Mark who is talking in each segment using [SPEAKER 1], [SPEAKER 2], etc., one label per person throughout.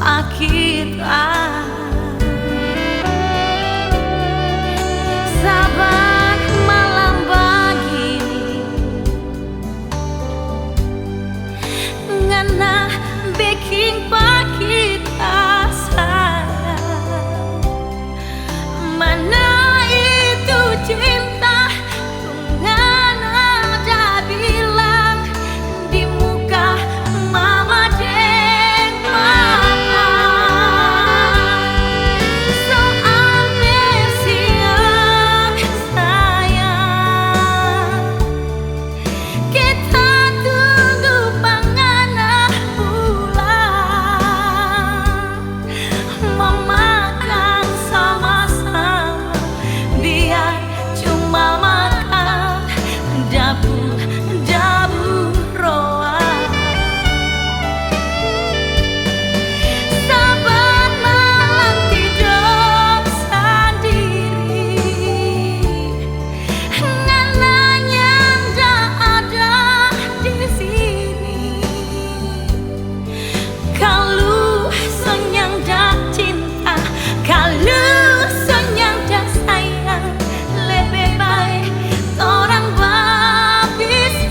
[SPEAKER 1] kita. Sabar malam begini ngana bikin kita sayang. Mana itu cinta ngana ada bilang di muka mama dan papa. Soal siang sayang kita tunggu pangana pulang memakan sama-sama biar cuma makan dabu-dabu roa. Sabar malam tidur sendiri ngananya ndak ada di sini. Kalau senyang dah cinta, kalau senyang dah sayang, lebih baik orang berpisah.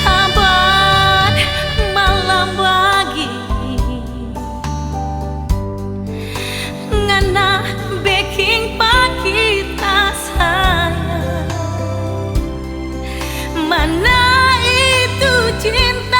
[SPEAKER 1] Sabar malam begini ngana bikin kita sayang. Mana itu cinta